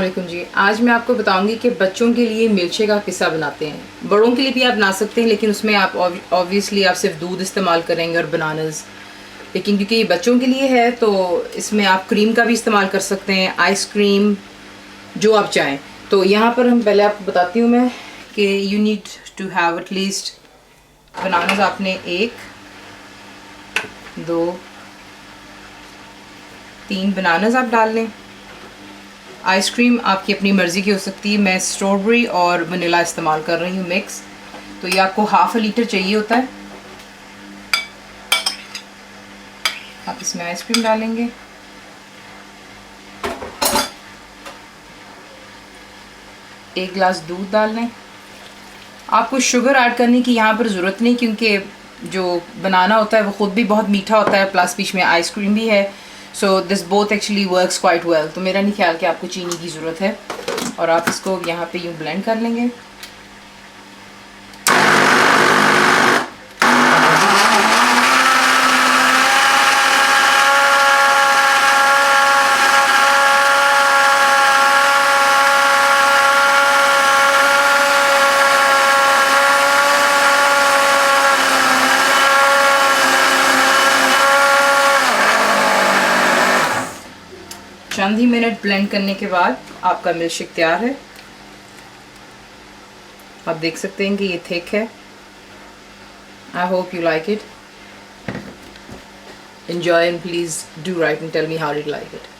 वालेकुम जी। आज मैं आपको बताऊंगी कि बच्चों के लिए मिल्कशेक का किस्सा बनाते हैं। बड़ों के लिए भी आप बना सकते हैं, लेकिन उसमें आप ऑब्वियसली आप सिर्फ दूध इस्तेमाल करेंगे और बनानास। लेकिन क्योंकि ये बच्चों के लिए है तो इसमें आप क्रीम का भी इस्तेमाल कर सकते हैं, आइसक्रीम, जो आप चाहें। तो यहाँ पर हम पहले आपको बताती हूँ मैं कि you need to have at least bananas. आपने 1, 2, 3 बनानास आप डाल लें। आइसक्रीम आपकी अपनी मर्ज़ी की हो सकती है। मैं स्ट्रॉबेरी और वनीला इस्तेमाल कर रही हूँ मिक्स। तो ये आपको ½ लीटर चाहिए होता है। आप इसमें आइसक्रीम डालेंगे, एक गिलास दूध डाल लें। आपको शुगर ऐड करने की यहाँ पर ज़रूरत नहीं, क्योंकि जो बनाना होता है वो ख़ुद भी बहुत मीठा होता है, प्लस बीच में आइसक्रीम भी है। So this both actually works quite well. तो मेरा नहीं ख्याल कि आपको चीनी की ज़रूरत है। और आप इसको यहाँ पे यूँ ब्लेंड कर लेंगे। चंद ही मिनट ब्लेंड करने के बाद आपका मिल्कशेक तैयार है। आप देख सकते हैं कि ये थिक है। I hope you like it. Enjoy and please do write and tell me how did you like it.